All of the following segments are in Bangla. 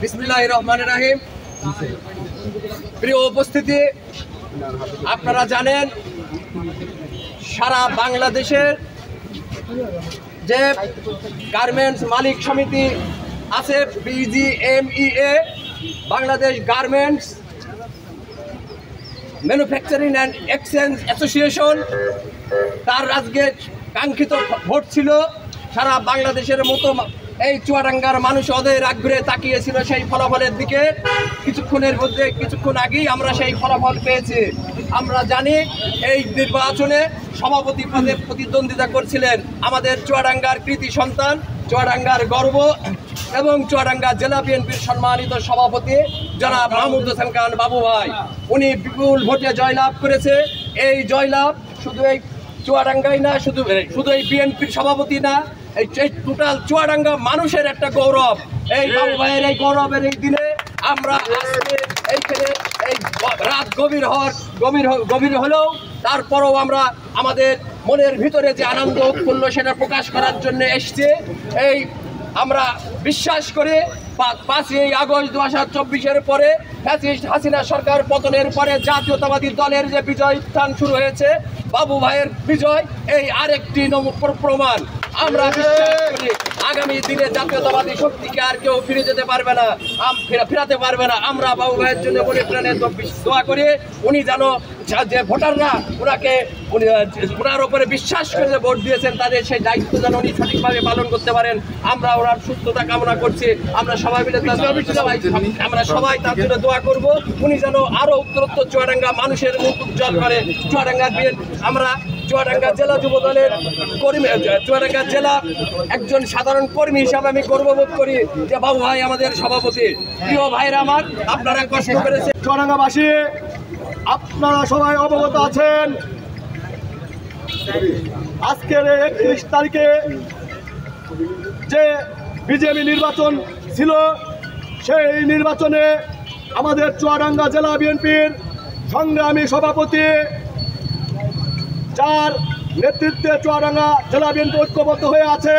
বিসমিল্লাহির রহমানির রহিম। প্রিয় উপস্থিতি, আপনারা জানেন সারা বাংলাদেশের যে গার্মেন্টস মালিক সমিতি আছে BGMEA, Bangladesh garments manufacturing and exchange association, তার আজকে কাঙ্ক্ষিত ভোট ছিল। সারা বাংলাদেশের মতো এই চুয়াডাঙ্গার মানুষ ওদের আগ্রহে তাকিয়েছিল সেই ফলাফলের দিকে। কিছুক্ষণ আগেই আমরা সেই ফলাফল পেয়েছি। আমরা জানি এই নির্বাচনে সভাপতি পদে প্রতিদ্বন্দ্বিতা করছিলেন আমাদের চুয়াডাঙ্গার কৃতি সন্তান, চুয়াডাঙ্গার গর্ব এবং চুয়াডাঙ্গা জেলা বিএনপির সম্মানিত সভাপতি জনাব মাহমুদ হোসেন খান বাবু ভাই। উনি বিপুল ভোটে জয়লাভ করেছে। এই জয়লাভ শুধু এই চুয়াডাঙ্গাই না, শুধু এই বিএনপির সভাপতি না, এই টোটাল চুয়াডাঙ্গা মানুষের একটা গৌরব। এই বাবু ভাইয়ের এই গৌরবের এই দিনে আমরা আজকে এইখানে এই রাত গভীর হলেও তারপরও আমরা আমাদের মনের ভিতরে যে আনন্দ উৎফুল্ল সেটা প্রকাশ করার জন্য এসছে। এই আমরা বিশ্বাস করি 5ই আগস্ট 2024-এর পরে ফ্যাসিস্ট হাসিনা সরকার পতনের পরে জাতীয়তাবাদী দলের যে বিজয় স্থান শুরু হয়েছে, বাবু ভাইয়ের বিজয় এই আরেকটি প্রমাণ। আমরা বিশ্বাস করি আগামী দিনে জাতীয়তাবাদী শক্তিকে আর কেউ ফিরাতে পারবে না। আমরা বাবু ভাইয়ের জন্য মনে প্রাণে দোয়া করি। উনি যেন যে ভোটাররা ওনার উপরে বিশ্বাস করে ভোট দিয়েছেন, তাদের সেই দায়িত্ব যেন উনি সঠিকভাবে পালন করতে পারেন। আমরা ওনার সুস্থতা কামনা করছি। আমরা সবাই মিলে তার জন্য দোয়া করব। উনি যেন আরো উত্তরোত্তর চুয়াডাঙ্গা মানুষের মুখ উজ্জ্বল করে। আমরা চুয়াডাঙ্গা জেলা যুব দলের কর্মী, চুয়াডাঙ্গা জেলা একজন সাধারণ কর্মী হিসাবে আমি গর্ববোধ করি যে বাবু ভাই আমাদের সভাপতি। প্রিয় ভাইরা আমার, আপনারা কষ্ট করেছে। চুয়াডাঙ্গাবাসী, আপনারা সবাই অবগত আছেন আজকের 31 তারিখে যে বিজেপি নির্বাচন ছিল, সেই নির্বাচনে আমাদের চুয়াডাঙ্গা জেলা বিএনপির সংগ্রামী সভাপতি, যার নেতৃত্বে চুয়াডাঙ্গা জেলা বিএনপি ঐক্যবদ্ধ হয়ে আছে,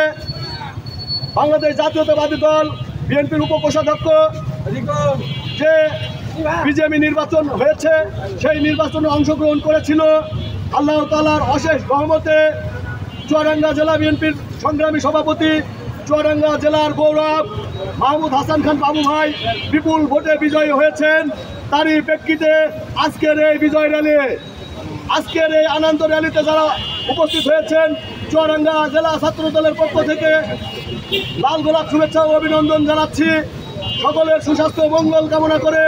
বাংলাদেশ জাতীয়তাবাদী দল বিএনপির উপকোষাধ্যক্ষ, যে বিজেপি নির্বাচন হয়েছে সেই নির্বাচনে অংশগ্রহণ করেছিল। আল্লাহ তাআলার অশেষ রহমতে চুয়াডাঙ্গা জেলা বিএনপির সংগ্রামী সভাপতি, চুয়াডাঙ্গা জেলার গৌরব মাহমুদ হাসান খান বাবু ভাই বিপুল ভোটে বিজয়ী হয়েছেন। তারই প্রেক্ষিতে আজকের এই বিজয় র্যালি, আজকের এই আনন্দ র্যালিতে যারা উপস্থিত হয়েছেন, চুয়াডাঙ্গা জেলা ছাত্র দলের পক্ষ থেকে লাল গোলাপ শুভেচ্ছা ও অভিনন্দন জানাচ্ছি। সকলের সুস্বাস্থ্য ও মঙ্গল কামনা করে